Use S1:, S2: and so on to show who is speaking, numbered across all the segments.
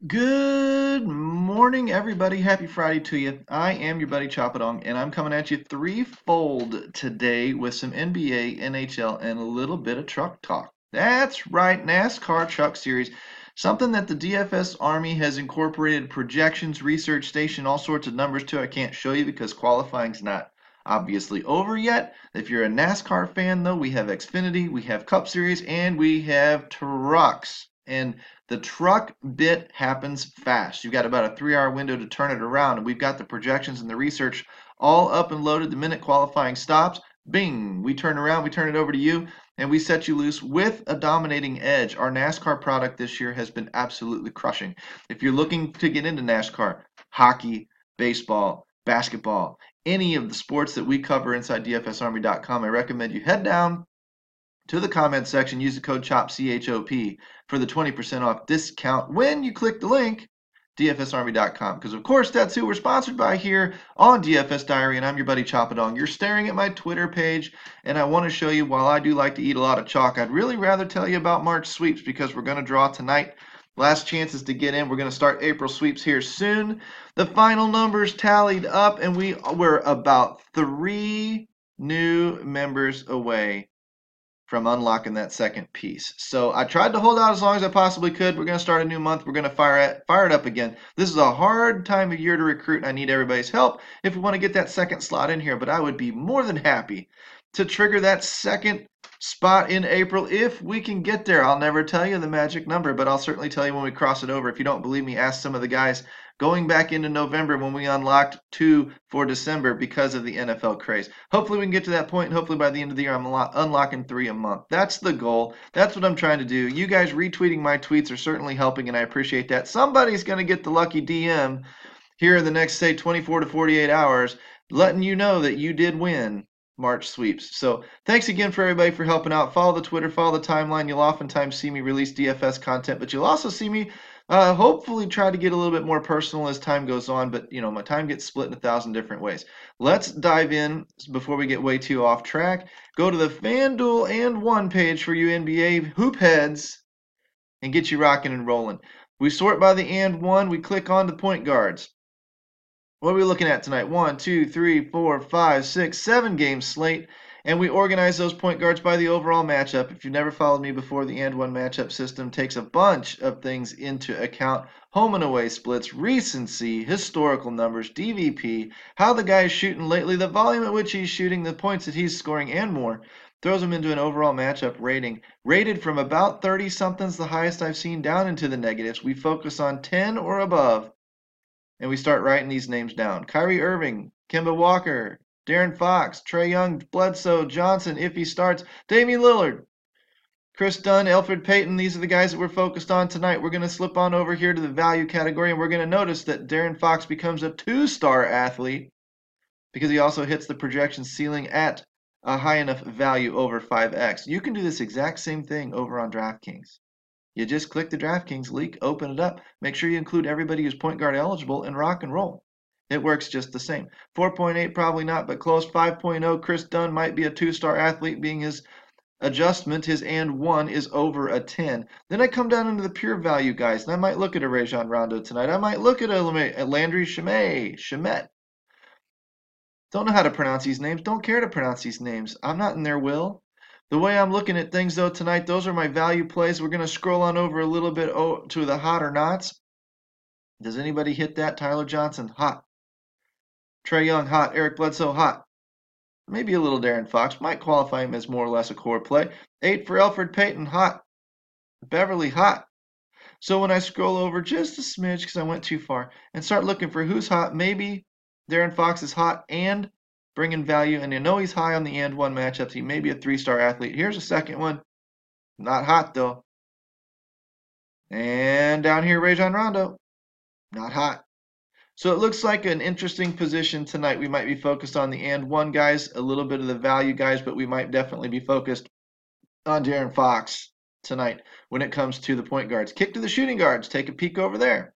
S1: Good morning, everybody. Happy Friday to you. I am your buddy Choppadong, and I'm coming at you threefold today with some NBA, NHL, and a little bit of truck talk. That's right, NASCAR Truck Series. Something that the DFS Army has incorporated projections, research station, all sorts of numbers to. I can't show you because qualifying's not obviously over yet. If you're a NASCAR fan, though, we have Xfinity, we have Cup Series, and we have trucks. And the truck bit happens fast. You've got about a 3 hour window to turn it around, and we've got the projections and the research all up and loaded the minute qualifying stops. Bing! We turn around, we turn it over to you, and we set you loose with a dominating edge. Our NASCAR product this year has been absolutely crushing. If you're looking to get into NASCAR, hockey, baseball, basketball, any of the sports that we cover inside DFSArmy.com, I recommend you head down to the comment section, use the code CHOP, CHOP, for the 20% off discount when you click the link, DFSArmy.com. Because, of course, that's who we're sponsored by here on DFS Diary, and I'm your buddy Choppadong. You're staring at my Twitter page, and I want to show you, while I do like to eat a lot of chalk, I'd really rather tell you about March sweeps because we're going to draw tonight. Last chances to get in. We're going to start April sweeps here soon. The final numbers tallied up, and we're about 3 new members away from unlocking that second piece. So I tried to hold out as long as I possibly could. We're going to start a new month. We're going to fire it up again. This is a hard time of year to recruit, and I need everybody's help if we want to get that second slot in here. But I would be more than happy to trigger that second spot in April if we can get there. I'll never tell you the magic number, but I'll certainly tell you when we cross it over. If you don't believe me, ask some of the guys going back into November when we unlocked 2 for December because of the NFL craze. Hopefully we can get to that point, and hopefully by the end of the year I'm unlocking 3 a month. That's the goal. That's what I'm trying to do. You guys retweeting my tweets are certainly helping, and I appreciate that. Somebody's going to get the lucky DM here in the next, say, 24 to 48 hours, letting you know that you did win March sweeps. So thanks again for everybody for helping out. Follow the Twitter, follow the timeline. You'll oftentimes see me release DFS content, but you'll also see me hopefully try to get a little bit more personal as time goes on, but my time gets split in 1,000 different ways. Let's dive in before we get way too off track. Go to the Fanduel and One page for you NBA hoop heads and get you rocking and rolling. We sort by the and one. We click on the point guards. What are we looking at tonight? 1, 2, 3, 4, 5, 6, 7 game slate. And we organize those point guards by the overall matchup. If you've never followed me before, the and one matchup system takes a bunch of things into account. Home and away splits, recency, historical numbers, DVP, how the guy is shooting lately, the volume at which he's shooting, the points that he's scoring, and more. Throws him into an overall matchup rating. Rated from about 30-somethings, the highest I've seen, down into the negatives. We focus on 10 or above. And we start writing these names down. Kyrie Irving, Kemba Walker, Darren Fox, Trae Young, Bledsoe, Johnson, if he starts, Damian Lillard, Chris Dunn, Elfrid Payton. These are the guys that we're focused on tonight. We're going to slip on over here to the value category, and we're going to notice that Darren Fox becomes a 2-star athlete because he also hits the projection ceiling at a high enough value over 5x. You can do this exact same thing over on DraftKings. You just click the DraftKings link, open it up, make sure you include everybody who's point guard eligible, and rock and roll. It works just the same. 4.8 probably not, but close. 5.0, Chris Dunn might be a 2-star athlete, being his adjustment, his and one is over a 10. Then I come down into the pure value guys, and I might look at a Rajon Rondo tonight. I might look at a Landry Shamet. Don't know how to pronounce these names. Don't care to pronounce these names. I'm not in their will. The way I'm looking at things, though, tonight, those are my value plays. We're going to scroll on over a little bit to the hot or nots. Does anybody hit that? Tyler Johnson, hot. Trae Young, hot. Eric Bledsoe, hot. Maybe a little Darren Fox. Might qualify him as more or less a core play. 8 for Elfrid Payton, hot. Beverly, hot. So when I scroll over just a smidge, because I went too far, and start looking for who's hot, maybe Darren Fox is hot and bringing value, and you know he's high on the and one matchups. He may be a 3-star athlete. Here's a second one. Not hot, though. And down here, Rajon Rondo. Not hot. So it looks like an interesting position tonight. We might be focused on the and one guys, a little bit of the value guys, but we might definitely be focused on Darren Fox tonight when it comes to the point guards. Kick to the shooting guards. Take a peek over there.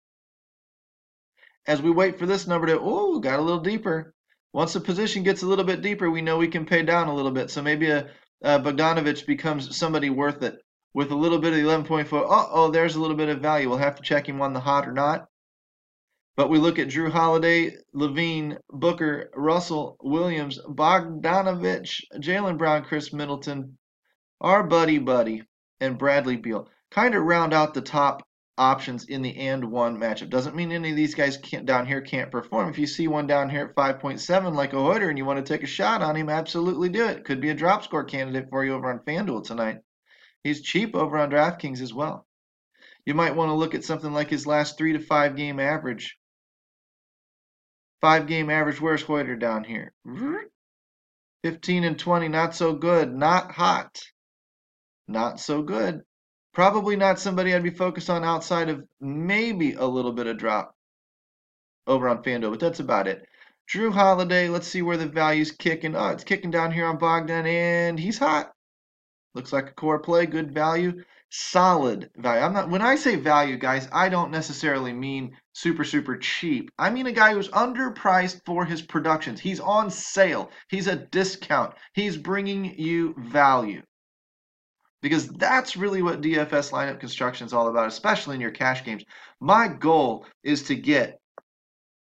S1: As we wait for this number to, got a little deeper. Once the position gets a little bit deeper, we know we can pay down a little bit. So maybe a Bogdanovich becomes somebody worth it. with a little bit of the 11.4. Uh-oh, there's a little bit of value. We'll have to check him on the hot or not. But we look at Drew Holiday, Levine, Booker, Russell, Williams, Bogdanovich, Jaylen Brown, Chris Middleton, our buddy, and Bradley Beal. Kind of round out the top options in the and one matchup. Doesn't mean any of these guys down here can't perform. If you see one down here at 5.7 like a Hoyter and you want to take a shot on him, absolutely do it. Could be a drop score candidate for you over on Fanduel tonight. He's cheap over on DraftKings as well. You might want to look at something like his last 3 to 5 game average. 5-game average, where's Hoyter down here? 15 and 20, not so good. Not hot. Not so good. Probably not somebody I'd be focused on outside of maybe a little bit of drop over on Fanduel, but that's about it. Drew Holiday, let's see where the value's kicking. Oh, it's kicking down here on Bogdan, and he's hot. Looks like a core play, good value, solid value. When I say value, guys, I don't necessarily mean super cheap. I mean a guy who's underpriced for his productions. He's on sale. He's a discount. He's bringing you value. Because that's really what DFS lineup construction is all about, especially in your cash games. My goal is to get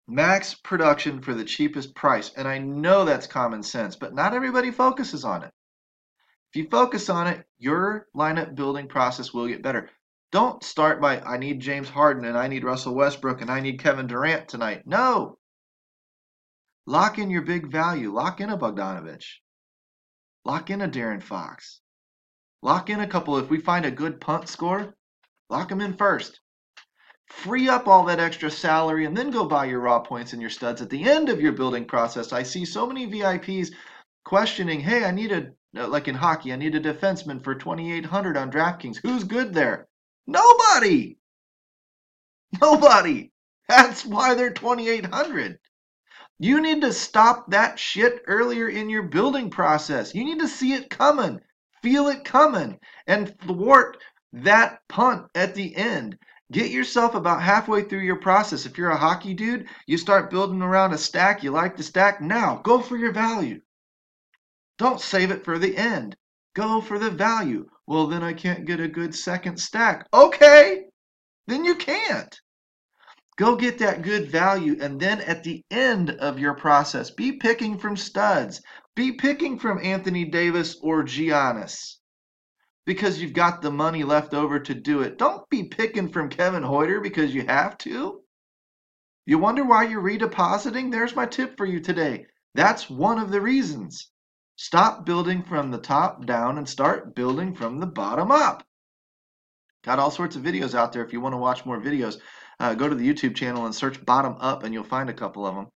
S1: max production for the cheapest price. And I know that's common sense, but not everybody focuses on it. If you focus on it, your lineup building process will get better. Don't start by, I need James Harden and I need Russell Westbrook and I need Kevin Durant tonight. No. Lock in your big value. Lock in a Bogdanovich. Lock in a De'Aaron Fox. Lock in a couple. If we find a good punt score, lock them in first. Free up all that extra salary and then go buy your raw points and your studs at the end of your building process. I see so many VIPs questioning, hey, I need like in hockey, I need a defenseman for 2,800 on DraftKings. Who's good there? Nobody. Nobody. That's why they're 2,800. You need to stop that shit earlier in your building process. You need to see it coming. Feel it coming and thwart that punt at the end. Get yourself about halfway through your process. If you're a hockey dude, you start building around a stack. You like to stack. Now, go for your value. Don't save it for the end. Go for the value. Well, then I can't get a good second stack. Okay, then you can't. Go get that good value, and then at the end of your process, be picking from studs. Be picking from Anthony Davis or Giannis because you've got the money left over to do it. Don't be picking from Kevin Hoyter because you have to. You wonder why you're redepositing? There's my tip for you today. That's one of the reasons. Stop building from the top down and start building from the bottom up. Got all sorts of videos out there if you want to watch more videos. Go to the YouTube channel and search bottom up and you'll find a couple of them.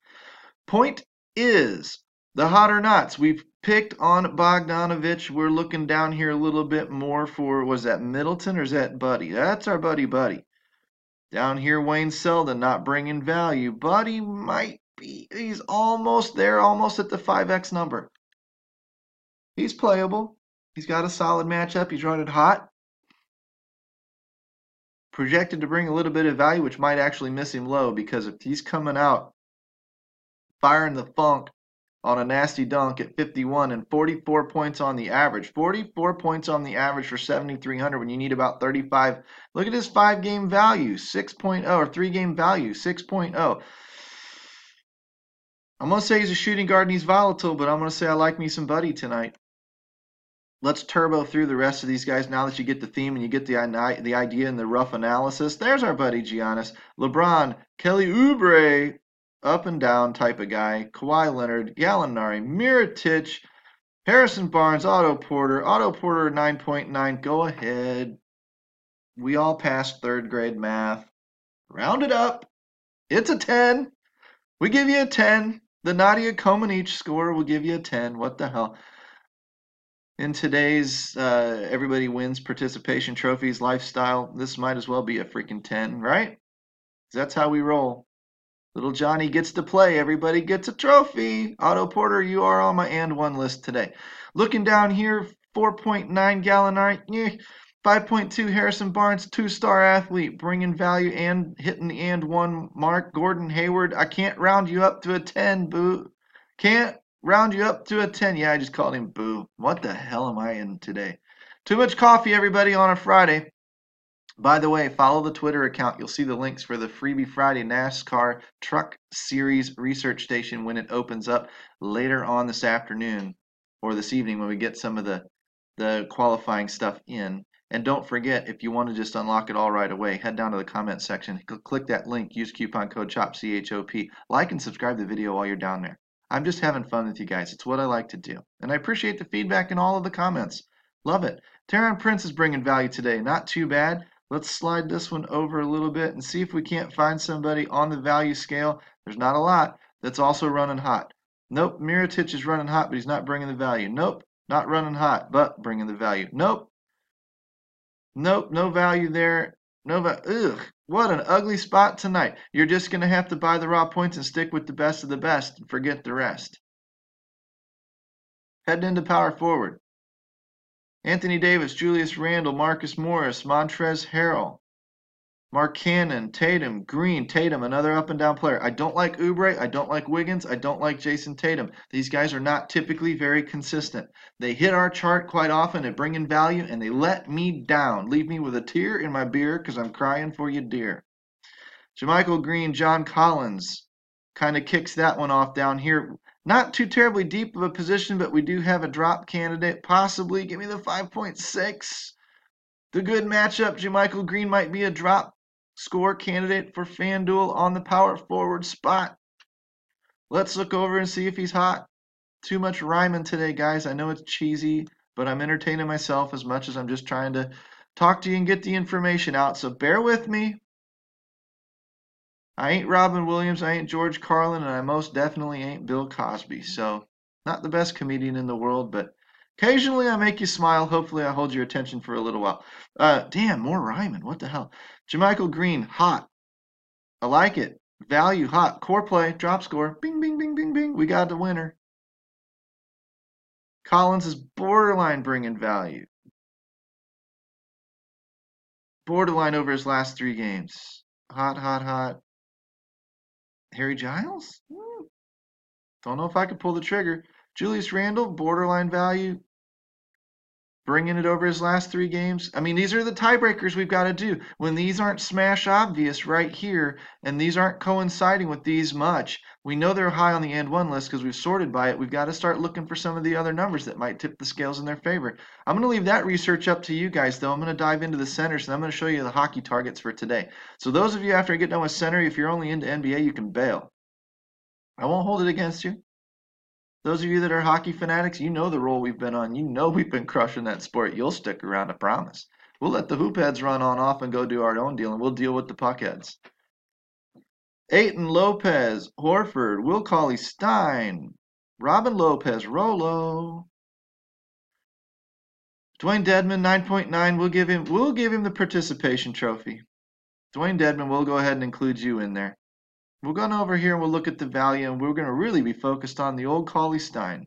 S1: Point is, the hot or nots. We've picked on Bogdanovich. We're looking down here a little bit more for, was that Middleton or is that Buddy? That's our buddy. Down here, Wayne Selden not bringing value. Buddy might be, he's almost there, almost at the 5x number. He's playable. He's got a solid matchup. He's running hot. Projected to bring a little bit of value, which might actually miss him low because if he's coming out firing the funk on a nasty dunk at 51 and 44 points on the average. 44 points on the average for 7,300 when you need about 35. Look at his 5-game value, 6.0, or 3-game value, 6.0. I'm going to say he's a shooting guard and he's volatile, but I'm going to say I like me some Buddy tonight. Let's turbo through the rest of these guys now that you get the theme and you get the idea and the rough analysis. There's our buddy Giannis. LeBron, Kelly Oubre, up and down type of guy. Kawhi Leonard, Gallinari, Mirotic, Harrison Barnes, Otto Porter 9.9. Go ahead. We all passed 3rd grade math. Round it up. It's a 10. We give you a 10. The Nadia Comaneci score will give you a 10. What the hell? In today's everybody wins participation trophies lifestyle, this might as well be a freaking 10, right? That's how we roll. Little Johnny gets to play. Everybody gets a trophy. Otto Porter, you are on my and one list today. Looking down here, 4.9 Gallinari, 5.2 Harrison Barnes, 2-star athlete, bringing value and hitting the and one mark. Gordon Hayward, I can't round you up to a 10, boo. Can't round you up to a 10. Yeah, I just called him boo. What the hell am I in today? Too much coffee, everybody, on a Friday. By the way, follow the Twitter account. You'll see the links for the Freebie Friday NASCAR Truck Series research station when it opens up later on this afternoon or this evening when we get some of the qualifying stuff in. And don't forget, if you want to just unlock it all right away, head down to the comment section, click that link, use coupon code CHOP, C-H-O-P. Like and subscribe to the video while you're down there. I'm just having fun with you guys. It's what I like to do. And I appreciate the feedback in all of the comments. Love it. Taron Prince is bringing value today. Not too bad. Let's slide this one over a little bit and see if we can't find somebody on the value scale. There's not a lot that's also running hot. Nope, Mirotic is running hot, but he's not bringing the value. Nope, not running hot, but bringing the value. Nope, nope, no value there. No value. Ugh, what an ugly spot tonight. You're just going to have to buy the raw points and stick with the best of the best and forget the rest. Heading into power forward. Anthony Davis, Julius Randle, Marcus Morris, Montrezl Harrell, Mark Cannon, Tatum, Green, Tatum, another up and down player. I don't like Oubre. I don't like Wiggins. I don't like Jason Tatum. These guys are not typically very consistent. They hit our chart quite often. They bring in value, and they let me down. Leave me with a tear in my beer because I'm crying for you, dear. JaMychal Green, John Collins kind of kicks that one off down here. Not too terribly deep of a position, but we do have a drop candidate. Possibly. Give me the 5.6. The good matchup. JaMychal Green might be a drop score candidate for Fanduel on the power forward spot. Let's look over and see if he's hot. Too much rhyming today, guys. I know it's cheesy, but I'm entertaining myself as much as I'm just trying to talk to you and get the information out. So bear with me. I ain't Robin Williams, I ain't George Carlin, and I most definitely ain't Bill Cosby. So, not the best comedian in the world, but occasionally I make you smile. Hopefully I hold your attention for a little while. Damn, more rhyming. What the hell? JaMychal Green, hot. I like it. Value, hot. Core play, drop score. Bing, bing, bing, bing, bing. We got the winner. Collins is borderline bringing value. Borderline over his last 3 games. Hot, hot, hot. Harry Giles? Don't know if I could pull the trigger. Julius Randle, borderline value. Bringing it over his last 3 games. I mean, these are the tiebreakers we've got to do. When these aren't smash obvious right here, and these aren't coinciding with these much, we know they're high on the and one list because we've sorted by it. We've got to start looking for some of the other numbers that might tip the scales in their favor. I'm going to leave that research up to you guys, though. I'm going to dive into the centers, and I'm going to show you the hockey targets for today. So those of you, after I get done with center, if you're only into NBA, you can bail. I won't hold it against you. Those of you that are hockey fanatics, you know the role we've been on. You know we've been crushing that sport. You'll stick around, I promise. We'll let the hoop heads run on off and go do our own deal, and we'll deal with the puck heads. Ayton, Lopez, Horford, Will Cauley-Stein, Robin Lopez, Rolo. Dwayne Dedmon, 9.9. We'll give him the participation trophy. Dwayne Dedmon, we'll go ahead and include you in there. We're going over here and we'll look at the value, and we're going to really be focused on the old Cauley-Stein.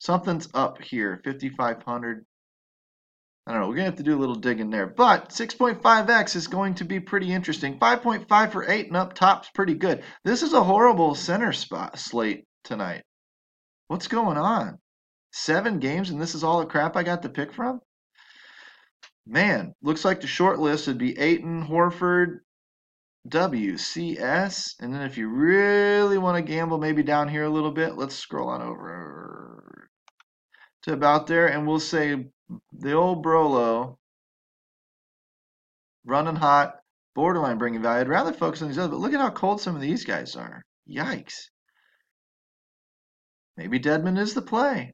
S1: Something's up here, 5,500. I don't know. We're going to have to do a little digging there. But 6.5x is going to be pretty interesting. 5.5 for 8 and up top's pretty good. This is a horrible center spot slate tonight. What's going on? 7 games and this is all the crap I got to pick from? Man, looks like the short list would be Ayton, Horford, WCS, and then if you really want to gamble maybe down here a little bit, let's scroll on over to about there, and we'll say the old Brolo running hot, borderline bringing value. I'd rather focus on these other, but look at how cold some of these guys are. Yikes. Maybe Dedmon is the play.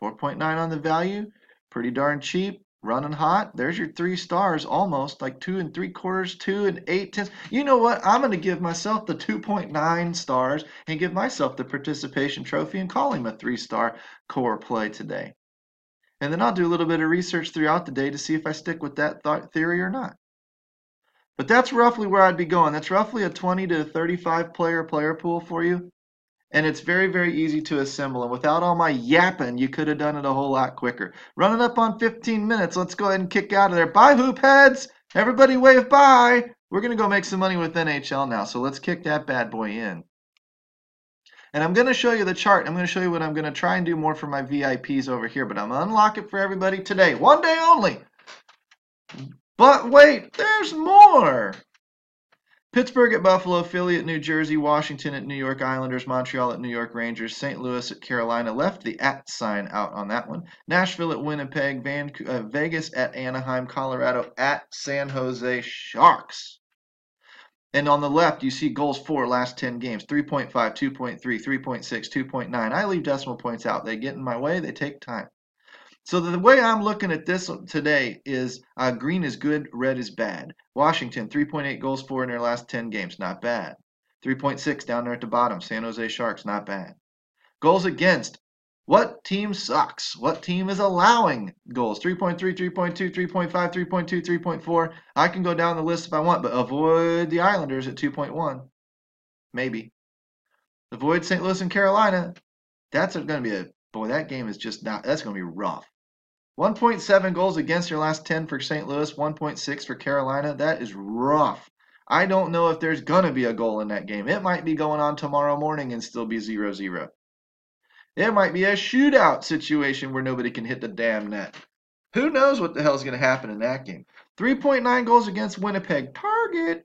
S1: 4.9 on the value, pretty darn cheap. Running hot. There's your 3 stars almost, like 2 3/4, 2 8/10. You know what? I'm going to give myself the 2.9 stars and give myself the participation trophy and call him a 3-star core play today. And then I'll do a little bit of research throughout the day to see if I stick with that theory or not. But that's roughly where I'd be going. That's roughly a 20 to 35 player pool for you. And it's very, very easy to assemble. And without all my yapping, you could have done it a whole lot quicker. Running up on 15 minutes. Let's go ahead and kick out of there. Bye, hoop heads. Everybody wave bye. We're going to go make some money with NHL now. So let's kick that bad boy in. And I'm going to show you the chart. I'm going to show you what I'm going to try and do more for my VIPs over here. But I'm going to unlock it for everybody today. One day only. But wait, there's more. Pittsburgh at Buffalo, Philly at New Jersey, Washington at New York Islanders, Montreal at New York Rangers, St. Louis at Carolina. Left the at sign out on that one. Nashville at Winnipeg, Vegas at Anaheim, Colorado at San Jose Sharks. And on the left, you see goals for last 10 games, 3.5, 2.3, 3.6, 2.9. I leave decimal points out. They get in my way. They take time. So the way I'm looking at this today is green is good, red is bad. Washington, 3.8 goals for in their last 10 games. Not bad. 3.6 down there at the bottom. San Jose Sharks, not bad. Goals against. What team sucks? What team is allowing goals? 3.3, 3.2, 3.5, 3.2, 3.4. I can go down the list if I want, but avoid the Islanders at 2.1. Maybe. Avoid St. Louis and Carolina. That's going to be boy, that game is just not, that's going to be rough. 1.7 goals against your last 10 for St. Louis, 1.6 for Carolina. That is rough. I don't know if there's going to be a goal in that game. It might be going on tomorrow morning and still be 0-0. It might be a shootout situation where nobody can hit the damn net. Who knows what the hell is going to happen in that game? 3.9 goals against Winnipeg. Target.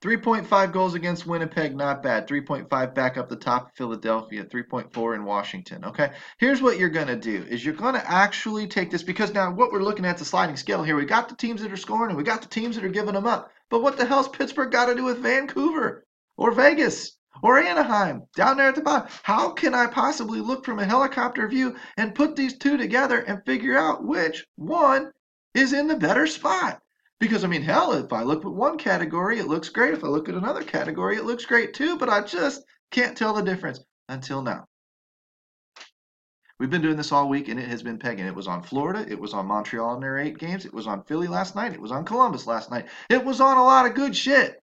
S1: 3.5 goals against Winnipeg, not bad. 3.5 back up the top of Philadelphia. 3.4 in Washington. Okay, here's what you're going to do is you're going to actually take this, because now what we're looking at the sliding scale here. We got the teams that are scoring and we got the teams that are giving them up. But what the hell's Pittsburgh got to do with Vancouver or Vegas or Anaheim down there at the bottom? How can I possibly look from a helicopter view and put these two together and figure out which one is in the better spot? Because, I mean, hell, if I look at one category, it looks great. If I look at another category, it looks great too, but I just can't tell the difference until now. We've been doing this all week, and it has been pegging. It was on Florida. It was on Montreal in their 8 games. It was on Philly last night. It was on Columbus last night. It was on a lot of good shit.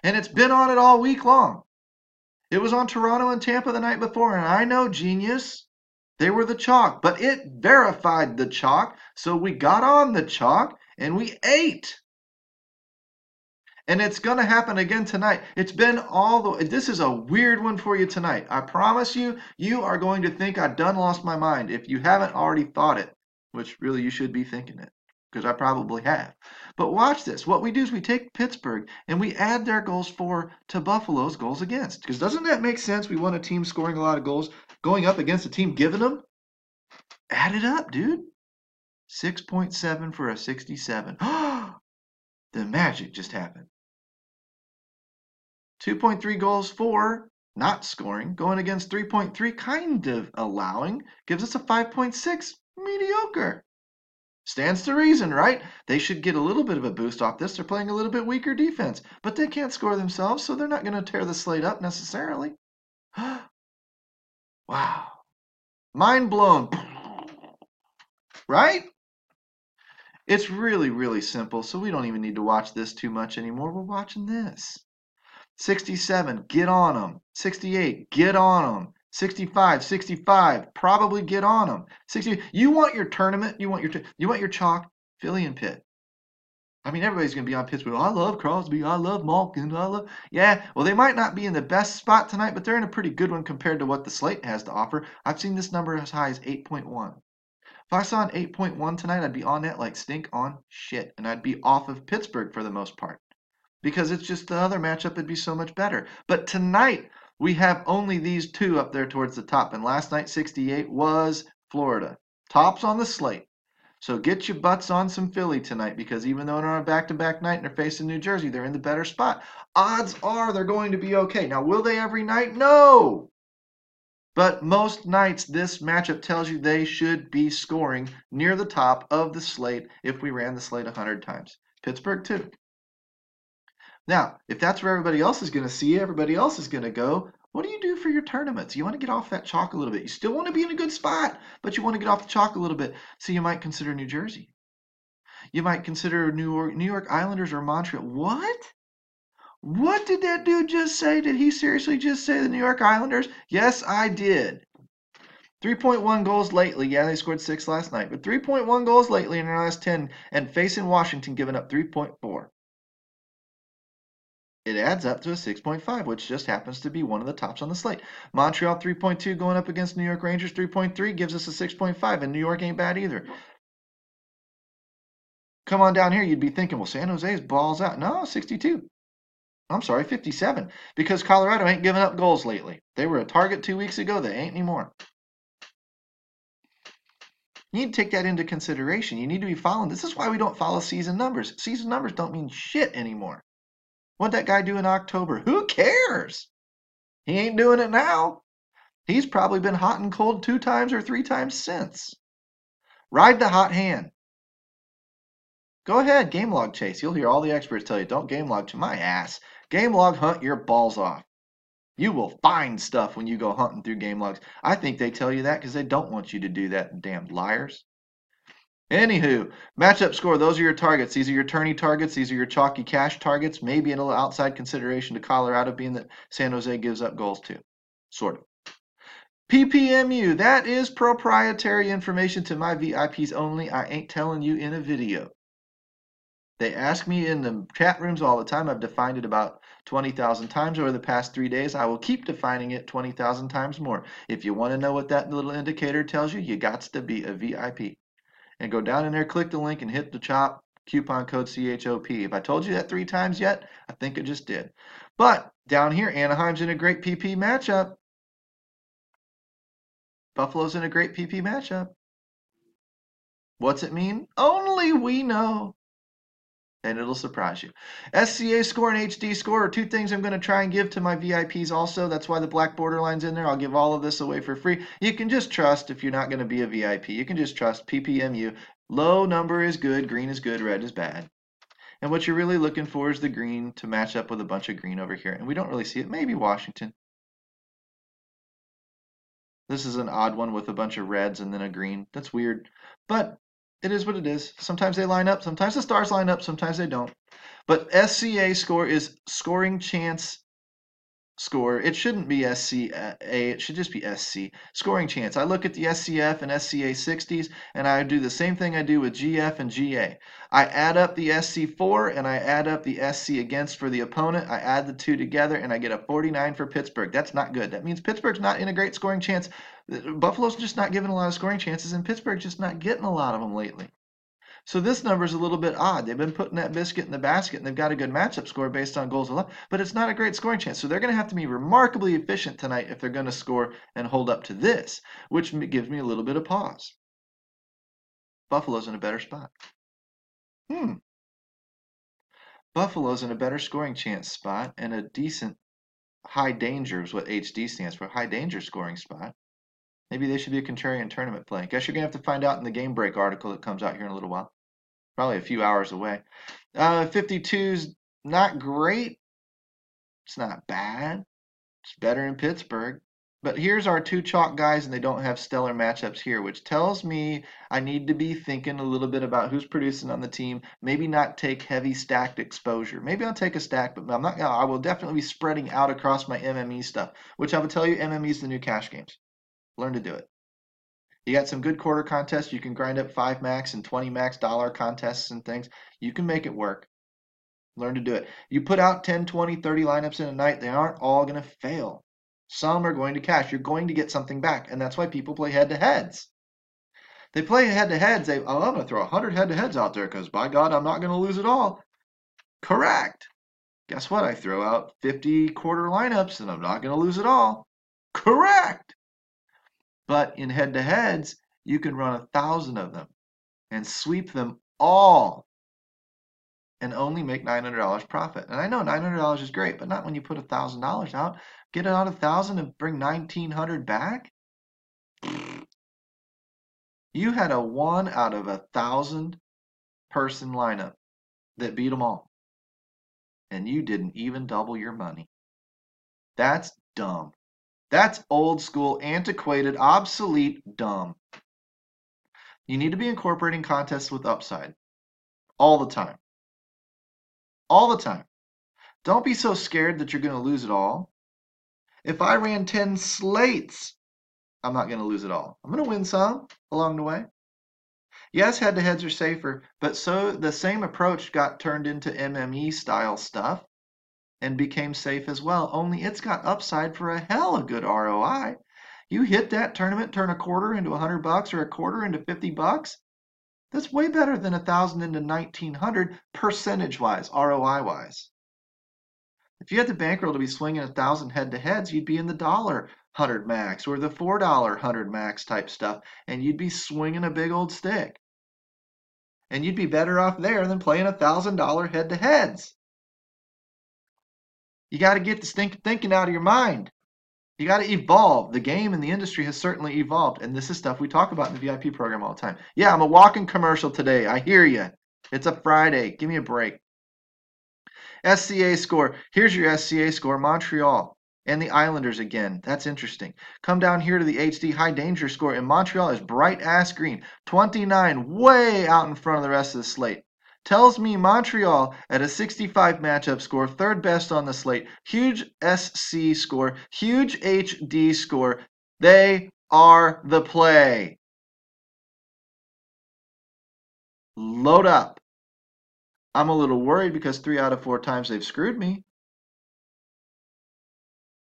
S1: And it's been on it all week long. It was on Toronto and Tampa the night before, and I know, genius. They were the chalk, but it verified the chalk, so we got on the chalk. And we ate. And it's going to happen again tonight. It's been this is a weird one for you tonight. I promise you, you are going to think I done lost my mind if you haven't already thought it, which really you should be thinking it, because I probably have. But watch this. What we do is we take Pittsburgh and we add their goals for to Buffalo's goals against. Because doesn't that make sense? We want a team scoring a lot of goals going up against a team giving them. Add it up, dude. 6.7 for a 67. The magic just happened. 2.3 goals for not scoring, going against 3.3, kind of allowing, gives us a 5.6, mediocre. Stands to reason, right? They should get a little bit of a boost off this. They're playing a little bit weaker defense, but they can't score themselves, so they're not going to tear the slate up necessarily. Wow. Mind blown. Right? It's really, really simple, so we don't even need to watch this too much anymore. We're watching this. 67, get on them. 68, get on them. 65, probably get on them. 60, you want your tournament, you want your chalk, Philly and Pitt. I mean, everybody's going to be on Pittsburgh. I love Crosby, I love Malkin, yeah, well, they might not be in the best spot tonight, but they're in a pretty good one compared to what the slate has to offer. I've seen this number as high as 8.1. If I saw an 8.1 tonight, I'd be on that like stink on shit. And I'd be off of Pittsburgh for the most part. Because it's just the other matchup would be so much better. But tonight, we have only these two up there towards the top. And last night, 68 was Florida. Tops on the slate. So get your butts on some Philly tonight. Because even though they're on a back-to-back night and they're facing New Jersey, they're in the better spot. Odds are they're going to be okay. Now, will they every night? No! But most nights, this matchup tells you they should be scoring near the top of the slate if we ran the slate 100 times. Pittsburgh, too. Now, if that's where everybody else is going to see, everybody else is going to go, what do you do for your tournaments? You want to get off that chalk a little bit. You still want to be in a good spot, but you want to get off the chalk a little bit. So you might consider New Jersey. You might consider New York Islanders or Montreal. What? What did that dude just say? Did he seriously just say the New York Islanders? Yes, I did. 3.1 goals lately. Yeah, they scored 6 last night. But 3.1 goals lately in their last 10. And facing Washington, giving up 3.4. It adds up to a 6.5, which just happens to be one of the tops on the slate. Montreal 3.2 going up against New York Rangers 3.3 gives us a 6.5, and New York ain't bad either. Come on down here, you'd be thinking, well, San Jose's balls out. No, 62. I'm sorry, 57, because Colorado ain't giving up goals lately. They were a target 2 weeks ago. They ain't anymore. You need to take that into consideration. You need to be following. This is why we don't follow season numbers. Season numbers don't mean shit anymore. What'd that guy do in October? Who cares? He ain't doing it now. He's probably been hot and cold 2 times or 3 times since. Ride the hot hand. Go ahead, game log chase. You'll hear all the experts tell you, don't game log to my ass. Game log hunt your balls off. You will find stuff when you go hunting through game logs. I think they tell you that because they don't want you to do that, damn liars. Anywho, matchup score. Those are your targets. These are your tourney targets. These are your chalky cash targets. Maybe a little outside consideration to Colorado, being that San Jose gives up goals too. Sort of. PPMU, that is proprietary information to my VIPs only. I ain't telling you in a video. They ask me in the chat rooms all the time. I've defined it about 20,000 times over the past 3 days. I will keep defining it 20,000 times more. If you want to know what that little indicator tells you, you got to be a VIP. And go down in there, click the link, and hit the CHOP, coupon code CHOP. If I told you that 3 times yet, I think it just did. But down here, Anaheim's in a great PP matchup. Buffalo's in a great PP matchup. What's it mean? Only we know. And it'll surprise you. SCA score and HD score are 2 things I'm going to try and give to my VIPs also. That's why the black borderline's in there. I'll give all of this away for free. You can just trust, if you're not going to be a VIP, you can just trust PPMU. Low number is good, green is good, red is bad. And what you're really looking for is the green to match up with a bunch of green over here. And we don't really see it. Maybe Washington. This is an odd one with a bunch of reds and then a green. That's weird. But it is what it is. Sometimes they line up. Sometimes the stars line up. Sometimes they don't. But SCA score is scoring chance score. It shouldn't be SCA. It should just be SC. Scoring chance. I look at the SCF and SCA 60s, and I do the same thing I do with GF and GA. I add up the SC4, and I add up the SC against for the opponent. I add the 2 together, and I get a 49 for Pittsburgh. That's not good. That means Pittsburgh's not in a great scoring chance. Buffalo's just not giving a lot of scoring chances, and Pittsburgh's just not getting a lot of them lately. So this number is a little bit odd. They've been putting that biscuit in the basket, and they've got a good matchup score based on goals allowed, but it's not a great scoring chance. So they're going to have to be remarkably efficient tonight if they're going to score and hold up to this, which gives me a little bit of pause. Buffalo's in a better spot. Buffalo's in a better scoring chance spot and a decent high danger is what HD stands for, high danger scoring spot. Maybe they should be a contrarian tournament play. Guess you're going to have to find out in the Game Break article that comes out here in a little while. Probably a few hours away. 52's not great. It's not bad. It's better in Pittsburgh. But here's our 2 chalk guys, and they don't have stellar matchups here, which tells me I need to be thinking a little bit about who's producing on the team. Maybe not take heavy stacked exposure. Maybe I'll take a stack, but I'm not. I will definitely be spreading out across my MME stuff, which I will tell you, MME is the new cash games. Learn to do it. You got some good quarter contests. You can grind up 5 max and 20 max dollar contests and things. You can make it work. Learn to do it. You put out 10, 20, 30 lineups in a night. They aren't all going to fail. Some are going to cash. You're going to get something back. And that's why people play head-to-heads. They play head-to-heads. I'm going to throw 100 head-to-heads out there because, by God, I'm not going to lose it all. Correct. Guess what? I throw out 50 quarter lineups and I'm not going to lose it all. Correct. But in head-to-heads, you can run 1,000 of them and sweep them all and only make $900 profit. And I know $900 is great, but not when you put $1,000 out. Get it out 1,000 and bring 1,900 back? You had a 1 out of 1,000 person lineup that beat them all. And you didn't even double your money. That's dumb. That's old school, antiquated, obsolete, dumb. You need to be incorporating contests with upside. All the time. All the time. Don't be so scared that you're going to lose it all. If I ran 10 slates, I'm not going to lose it all. I'm going to win some along the way. Yes, head-to-heads are safer, but so the same approach got turned into MME style stuff. and became safe as well, only it's got upside for a hell of good ROI. You hit that tournament, turn a quarter into $100 or a quarter into $50. That's way better than 1,000 into 1,900 percentage-wise, ROI-wise. If you had the bankroll to be swinging 1,000 head-to-heads, you'd be in the $100 max or the $4 100 max type stuff, and you'd be swinging a big old stick. And you'd be better off there than playing $1,000 head-to-heads. You got to get the thinking out of your mind. You got to evolve. The game and the industry has certainly evolved, and this is stuff we talk about in the VIP program all the time. Yeah, I'm a walking commercial today. I hear you. It's a Friday. Give me a break. SCA score. Here's your SCA score. Montreal and the Islanders again. That's interesting. Come down here to the HD high danger score, and Montreal is bright ass green. 29, way out in front of the rest of the slate. Tells me Montreal at a 65 matchup score, third best on the slate. Huge SC score, huge HD score. They are the play. Load up. I'm a little worried because 3 out of 4 times they've screwed me.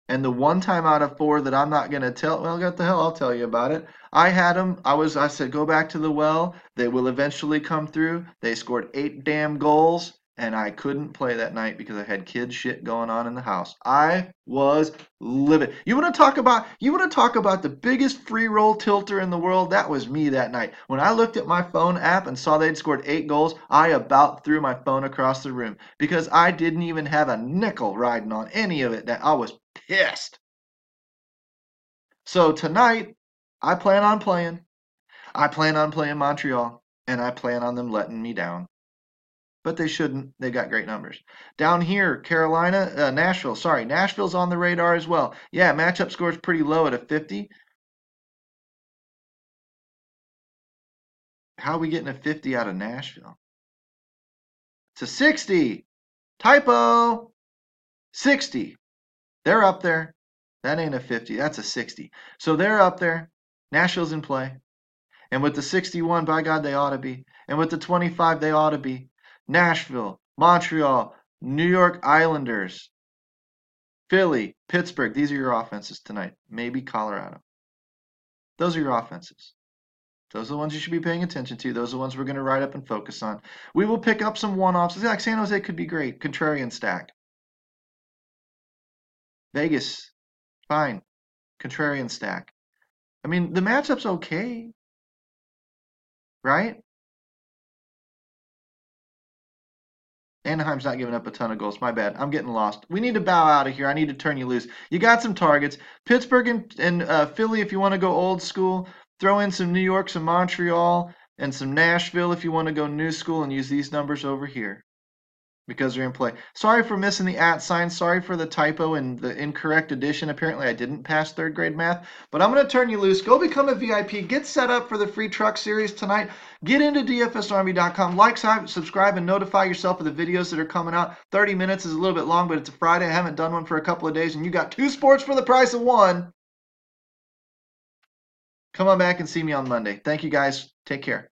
S1: And the one time out of 4 that I'm not going to tell, well, what the hell, I'll tell you about it. I had them, I said, go back to the well. They will eventually come through. They scored 8 damn goals, and I couldn't play that night because I had kid shit going on in the house. I was livid. You want to talk about the biggest free roll tilter in the world? That was me that night. When I looked at my phone app and saw they'd scored 8 goals, I about threw my phone across the room because I didn't even have a nickel riding on any of it. That I was pissed. So tonight, I plan on playing Montreal, and I plan on them letting me down. But they shouldn't. They got great numbers. Down here, Nashville. Sorry, Nashville's on the radar as well. Yeah, matchup score is pretty low at a 50. How are we getting a 50 out of Nashville? It's a 60. Typo. 60. They're up there. That ain't a 50. That's a 60. So they're up there. Nashville's in play. And with the 61, by God, they ought to be. And with the 25, they ought to be. Nashville, Montreal, New York Islanders, Philly, Pittsburgh. These are your offenses tonight. Maybe Colorado. Those are your offenses. Those are the ones you should be paying attention to. Those are the ones we're going to write up and focus on. We will pick up some one-offs. Like San Jose could be great. Contrarian stack. Vegas, fine. Contrarian stack. I mean, the matchup's okay. Right? Anaheim's not giving up a ton of goals. My bad. I'm getting lost. We need to bow out of here. I need to turn you loose. You got some targets. Pittsburgh and Philly if you want to go old school. Throw in some New York, some Montreal, and some Nashville if you want to go new school and use these numbers over here because they're in play. Sorry for missing the @ sign. Sorry for the typo and the incorrect addition. Apparently, I didn't pass 3rd grade math. But I'm going to turn you loose. Go become a VIP. Get set up for the free truck series tonight. Get into DFSArmy.com. Like, subscribe, and notify yourself of the videos that are coming out. 30 minutes is a little bit long, but it's a Friday. I haven't done one for a couple of days, and you got 2 sports for the price of 1. Come on back and see me on Monday. Thank you, guys. Take care.